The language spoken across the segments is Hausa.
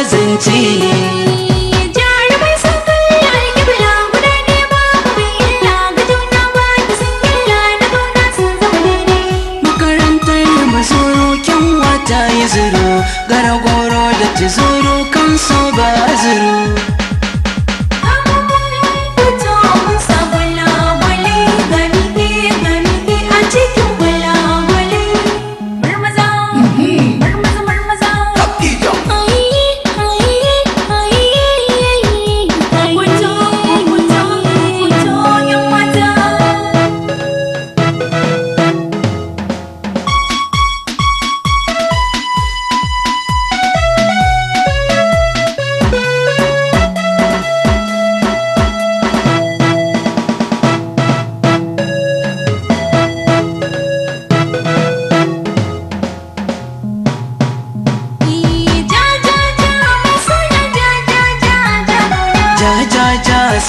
zance. Jarumai sun kalla alƙibla guda ne babu mai illa ga juna ba ta san illa na kauna sun zama daidai. Makarantar mazuru kyanwa ta yi zuru, garagoro da tizuru kan so ba zuru.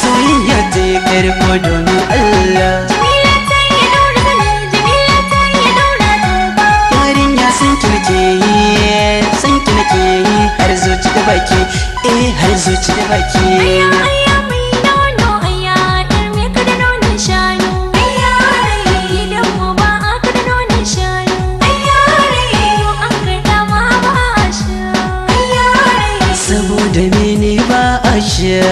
Soyayya ta yi karko domin Allah. Jamila ta yi daura zane, Jamila ta yi daura doba. Yarinya san ki nake yi, san ki nake yi, har zuci da baki, har zuci da baki. Ayya mai nono, ayya ɗar me ka da nonon shanu. Ayya rai gidan mu ba a ka da nonon shanu. Ayya rai yau an karɗa ma ba a sha. Ayya rai saboda mene ba a sha.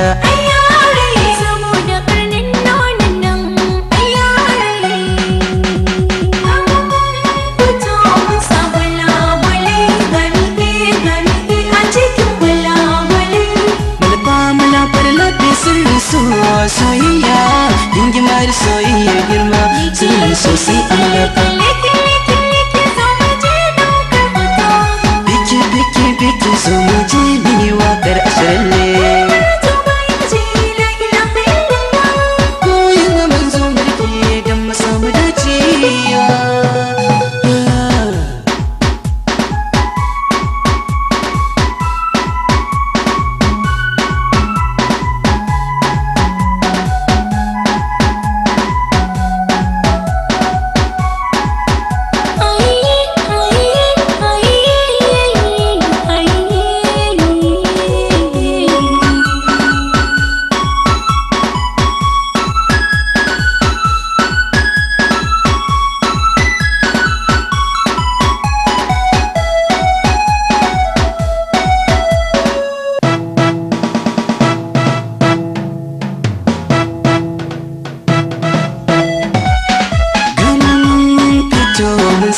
Soyayya dingimar soyayya girma sirri sosai a malafa. Biki biki biki so mu je mini waƙar asharalle. Koyin ga manzo mulki don mu samu dacewa.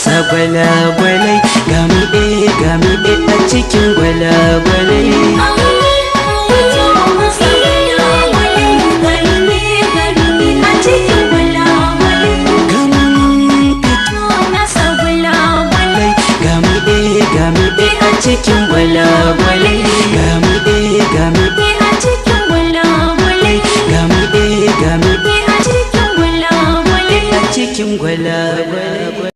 Sa gwalagwalai gami a cikin gwalagwalai. Gami a cikin gwalagwalai. Gami a cikin gwalagwalai. Gami a cikin gwalagwalai. A cikin gwalagwalai.